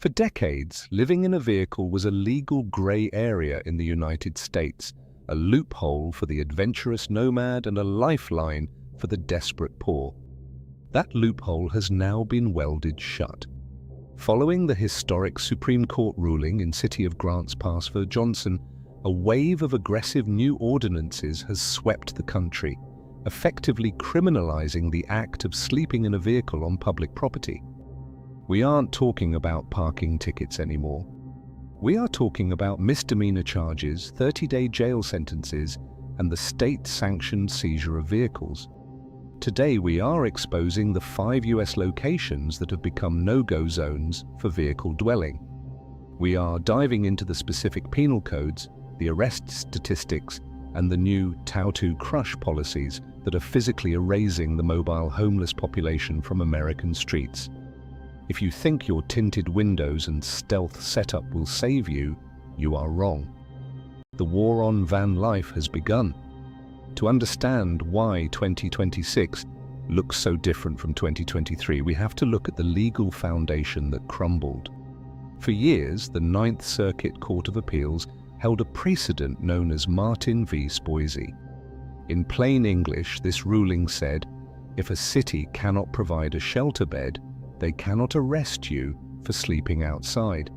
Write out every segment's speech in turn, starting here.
For decades, living in a vehicle was a legal grey area in the United States, a loophole for the adventurous nomad and a lifeline for the desperate poor. That loophole has now been welded shut. Following the historic Supreme Court ruling in City of Grants Pass v. Johnson, a wave of aggressive new ordinances has swept the country, effectively criminalizing the act of sleeping in a vehicle on public property. We aren't talking about parking tickets anymore. We are talking about misdemeanor charges, 30-day jail sentences, and the state-sanctioned seizure of vehicles. Today we are exposing the 5 US locations that have become no-go zones for vehicle dwelling. We are diving into the specific penal codes, the arrest statistics, and the new Tautu crush policies that are physically erasing the mobile homeless population from American streets. If you think your tinted windows and stealth setup will save you, you are wrong. The war on van life has begun. To understand why 2026 looks so different from 2023, we have to look at the legal foundation that crumbled. For years, the Ninth Circuit Court of Appeals held a precedent known as Martin v. Spoisy. In plain English, this ruling said, if a city cannot provide a shelter bed, they cannot arrest you for sleeping outside.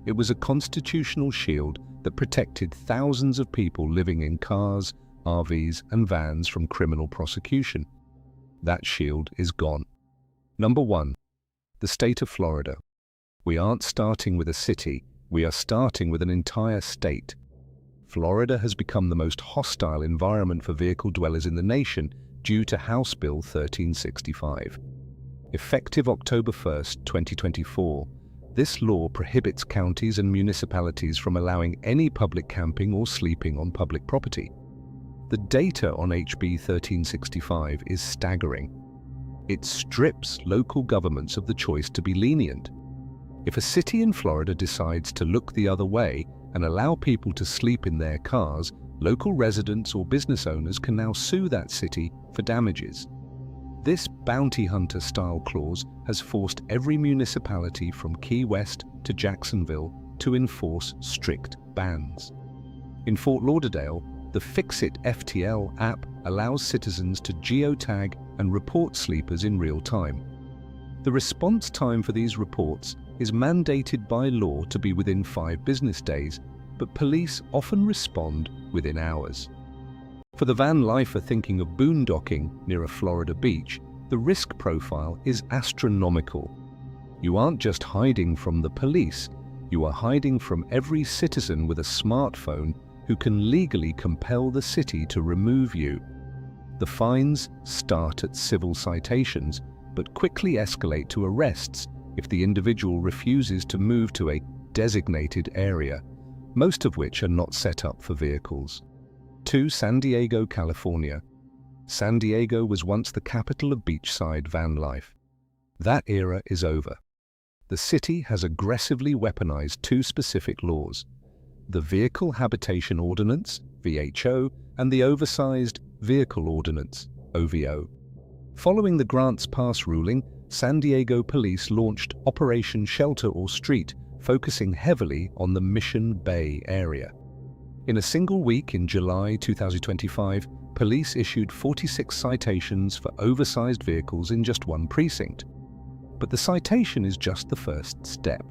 It was a constitutional shield that protected thousands of people living in cars, RVs, and vans from criminal prosecution. That shield is gone. Number 1. The state of Florida. We aren't starting with a city, we are starting with an entire state. Florida has become the most hostile environment for vehicle dwellers in the nation due to House Bill 1365. Effective October 1, 2024, this law prohibits counties and municipalities from allowing any public camping or sleeping on public property. The data on HB 1365 is staggering. It strips local governments of the choice to be lenient. If a city in Florida decides to look the other way and allow people to sleep in their cars, local residents or business owners can now sue that city for damages. This bounty hunter-style clause has forced every municipality from Key West to Jacksonville to enforce strict bans. In Fort Lauderdale, the Fixit FTL app allows citizens to geotag and report sleepers in real time. The response time for these reports is mandated by law to be within 5 business days, but police often respond within hours. For the van lifer thinking of boondocking near a Florida beach, the risk profile is astronomical. You aren't just hiding from the police, you are hiding from every citizen with a smartphone who can legally compel the city to remove you. The fines start at civil citations, but quickly escalate to arrests if the individual refuses to move to a designated area, most of which are not set up for vehicles. 2. San Diego, California. San Diego was once the capital of beachside van life. That era is over. The city has aggressively weaponized 2 specific laws: the Vehicle Habitation Ordinance, VHO, and the Oversized Vehicle Ordinance, OVO. Following the Grants Pass ruling, San Diego police launched Operation Shelter or Street, focusing heavily on the Mission Bay area. In a single week in July 2025, police issued 46 citations for oversized vehicles in just 1 precinct. But the citation is just the first step.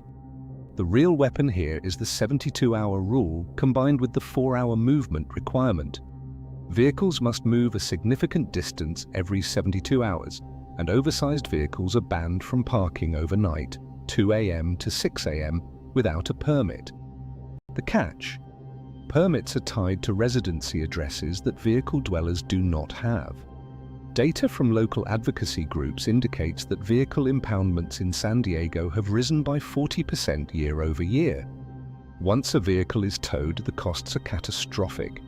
The real weapon here is the 72-hour rule combined with the 4-hour movement requirement. Vehicles must move a significant distance every 72 hours, and oversized vehicles are banned from parking overnight, 2 a.m. to 6 a.m., without a permit. The catch: permits are tied to residency addresses that vehicle dwellers do not have. Data from local advocacy groups indicates that vehicle impoundments in San Diego have risen by 40% year over year. Once a vehicle is towed, the costs are catastrophic.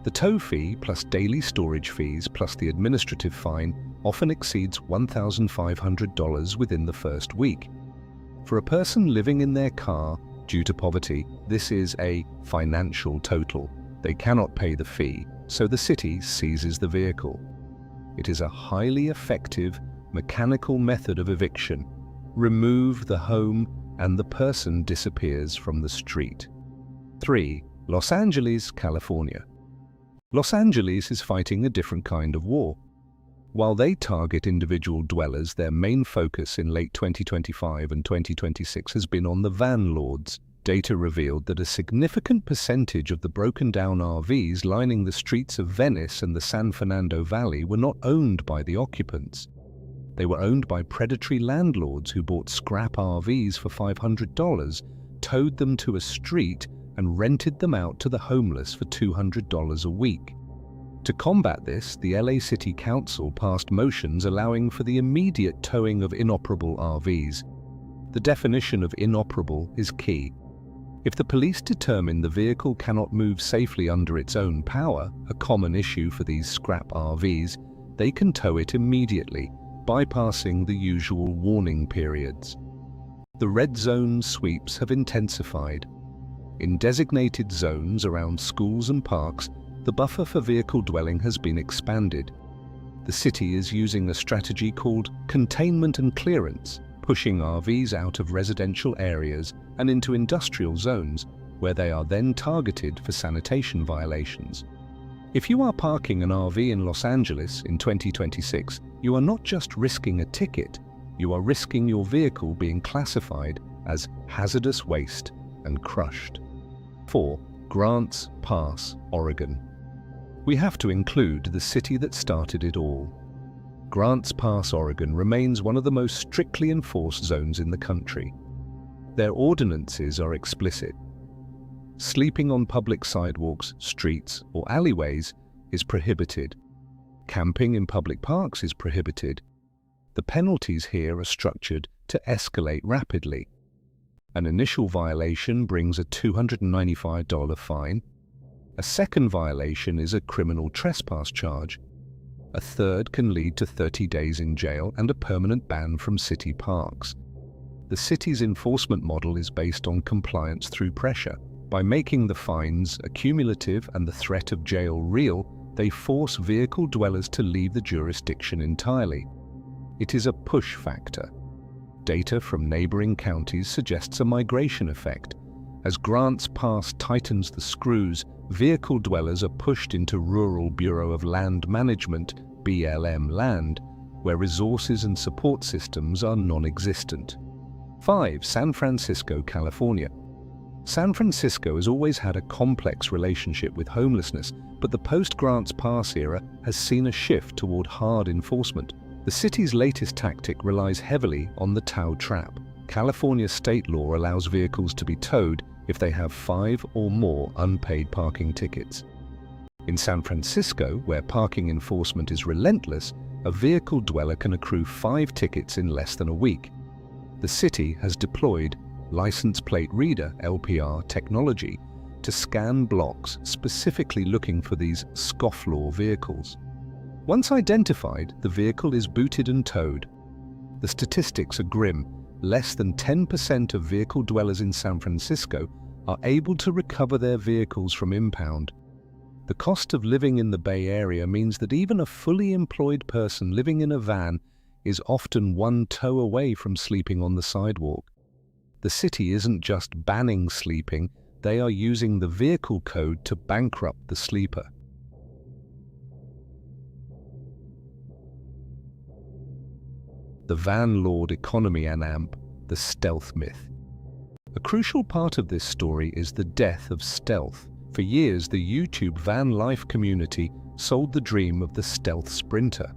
The tow fee plus daily storage fees plus the administrative fine often exceeds $1,500 within the first week. For a person living in their car due to poverty, this is a financial total. They cannot pay the fee, so the city seizes the vehicle. It is a highly effective, mechanical method of eviction. Remove the home, and the person disappears from the street. 3. Los Angeles, California. Los Angeles is fighting a different kind of war. While they target individual dwellers, their main focus in late 2025 and 2026 has been on the van lords. Data revealed that a significant percentage of the broken-down RVs lining the streets of Venice and the San Fernando Valley were not owned by the occupants. They were owned by predatory landlords who bought scrap RVs for $500, towed them to a street, and rented them out to the homeless for $200 a week. To combat this, the LA City Council passed motions allowing for the immediate towing of inoperable RVs. The definition of inoperable is key. If the police determine the vehicle cannot move safely under its own power, a common issue for these scrap RVs, they can tow it immediately, bypassing the usual warning periods. The red zone sweeps have intensified. In designated zones around schools and parks, the buffer for vehicle dwelling has been expanded. The city is using a strategy called containment and clearance, pushing RVs out of residential areas and into industrial zones, where they are then targeted for sanitation violations. If you are parking an RV in Los Angeles in 2026, you are not just risking a ticket, you are risking your vehicle being classified as hazardous waste and crushed. 4. Grants Pass, Oregon. We have to include the city that started it all. Grants Pass, Oregon remains one of the most strictly enforced zones in the country. Their ordinances are explicit. Sleeping on public sidewalks, streets, or alleyways is prohibited. Camping in public parks is prohibited. The penalties here are structured to escalate rapidly. An initial violation brings a $295 fine. A second violation is a criminal trespass charge. A third can lead to 30 days in jail and a permanent ban from city parks. The city's enforcement model is based on compliance through pressure. By making the fines accumulative and the threat of jail real, they force vehicle dwellers to leave the jurisdiction entirely. It is a push factor. Data from neighboring counties suggests a migration effect. As Grants Pass tightens the screws, vehicle dwellers are pushed into Rural Bureau of Land Management (BLM) land, where resources and support systems are non-existent. 5. San Francisco, California. San Francisco has always had a complex relationship with homelessness, but the post-Grants Pass era has seen a shift toward hard enforcement. The city's latest tactic relies heavily on the tow trap. California state law allows vehicles to be towed if they have 5 or more unpaid parking tickets. In San Francisco, where parking enforcement is relentless, a vehicle dweller can accrue 5 tickets in less than a week. The city has deployed license plate reader (LPR) technology to scan blocks specifically looking for these scofflaw vehicles. Once identified, the vehicle is booted and towed. The statistics are grim. Less than 10% of vehicle dwellers in San Francisco are able to recover their vehicles from impound. The cost of living in the Bay Area means that even a fully employed person living in a van is often one tow away from sleeping on the sidewalk. The city isn't just banning sleeping, they are using the vehicle code to bankrupt the sleeper. The van lord economy and AMP, the stealth myth. A crucial part of this story is the death of stealth. For years, the YouTube van life community sold the dream of the stealth sprinter,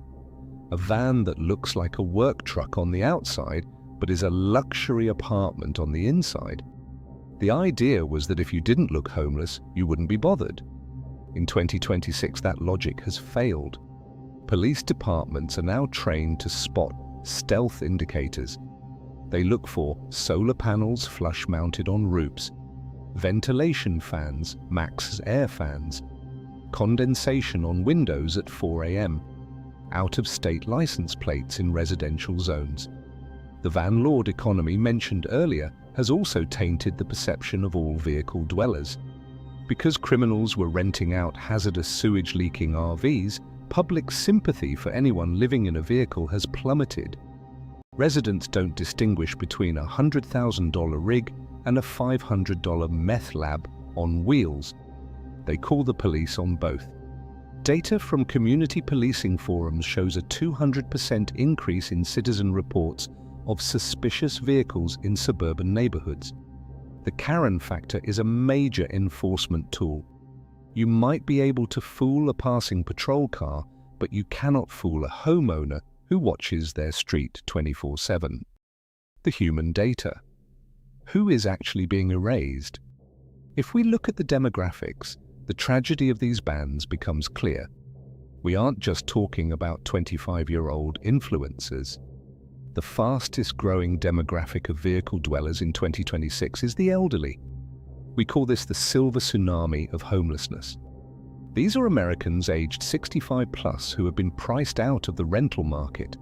a van that looks like a work truck on the outside, but is a luxury apartment on the inside. The idea was that if you didn't look homeless, you wouldn't be bothered. In 2026, that logic has failed. Police departments are now trained to spot stealth indicators. They look for solar panels flush-mounted on roofs, ventilation fans, max air fans, condensation on windows at 4 a.m., out-of-state license plates in residential zones. The van lord economy mentioned earlier has also tainted the perception of all vehicle dwellers. Because criminals were renting out hazardous sewage-leaking RVs, public sympathy for anyone living in a vehicle has plummeted. Residents don't distinguish between a $100,000 rig and a $500 meth lab on wheels. They call the police on both. Data from community policing forums shows a 200% increase in citizen reports of suspicious vehicles in suburban neighborhoods. The Karen factor is a major enforcement tool. You might be able to fool a passing patrol car, but you cannot fool a homeowner who watches their street 24/7. The human data. Who is actually being erased? If we look at the demographics, the tragedy of these bans becomes clear. We aren't just talking about 25-year-old influencers. The fastest growing demographic of vehicle dwellers in 2026 is the elderly. We call this the silver tsunami of homelessness. These are Americans aged 65 plus who have been priced out of the rental market.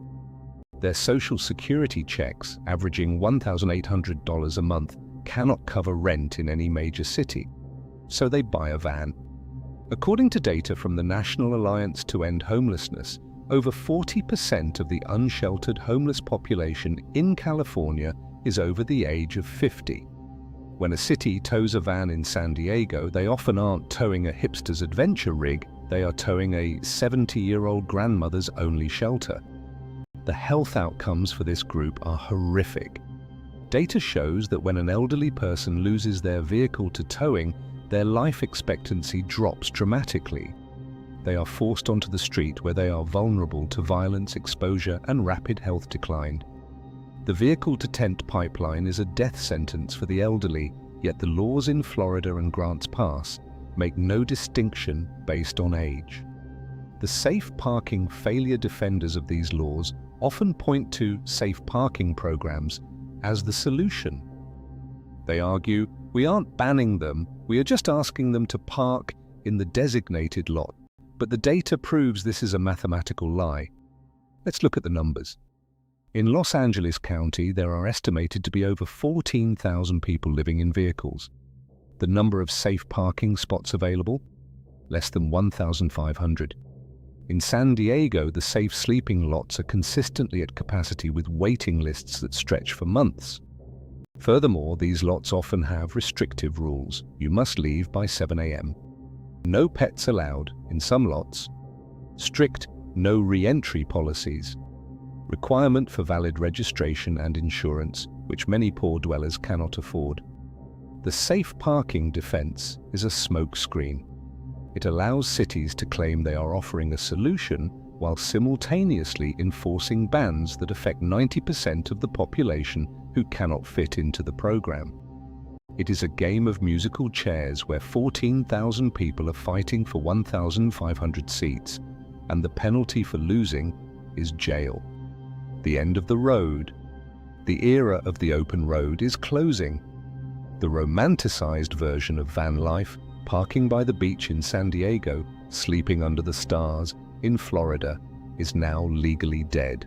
Their social security checks, averaging $1,800 a month, cannot cover rent in any major city, so they buy a van. According to data from the National Alliance to End Homelessness, over 40% of the unsheltered homeless population in California is over the age of 50. When a city tows a van in San Diego, they often aren't towing a hipster's adventure rig, they are towing a 70-year-old grandmother's only shelter. The health outcomes for this group are horrific. Data shows that when an elderly person loses their vehicle to towing, their life expectancy drops dramatically. They are forced onto the street where they are vulnerable to violence, exposure, and rapid health decline. The vehicle-to-tent pipeline is a death sentence for the elderly, yet the laws in Florida and Grants Pass make no distinction based on age. The safe parking failure defenders of these laws often point to safe parking programs as the solution. They argue, we aren't banning them, we are just asking them to park in the designated lot. But the data proves this is a mathematical lie. Let's look at the numbers. In Los Angeles County, there are estimated to be over 14,000 people living in vehicles. The number of safe parking spots available? Less than 1,500. In San Diego, the safe sleeping lots are consistently at capacity with waiting lists that stretch for months. Furthermore, these lots often have restrictive rules. You must leave by 7 a.m. No pets allowed in some lots. Strict no re-entry policies. Requirement for valid registration and insurance, which many poor dwellers cannot afford. The safe parking defense is a smokescreen. It allows cities to claim they are offering a solution while simultaneously enforcing bans that affect 90% of the population who cannot fit into the program. It is a game of musical chairs where 14,000 people are fighting for 1,500 seats, and the penalty for losing is jail. The end of the road. The era of the open road is closing. The romanticized version of van life, parking by the beach in San Diego, sleeping under the stars in Florida, is now legally dead.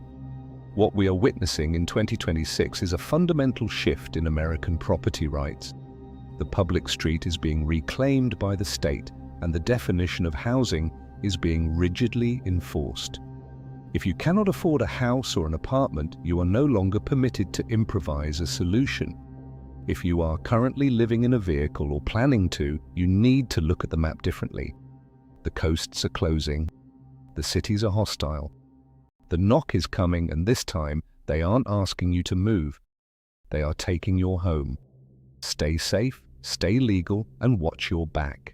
What we are witnessing in 2026 is a fundamental shift in American property rights. The public street is being reclaimed by the state, and the definition of housing is being rigidly enforced. If you cannot afford a house or an apartment, you are no longer permitted to improvise a solution. If you are currently living in a vehicle or planning to, you need to look at the map differently. The coasts are closing. The cities are hostile. The knock is coming, and this time they aren't asking you to move. They are taking your home. Stay safe, stay legal, and watch your back.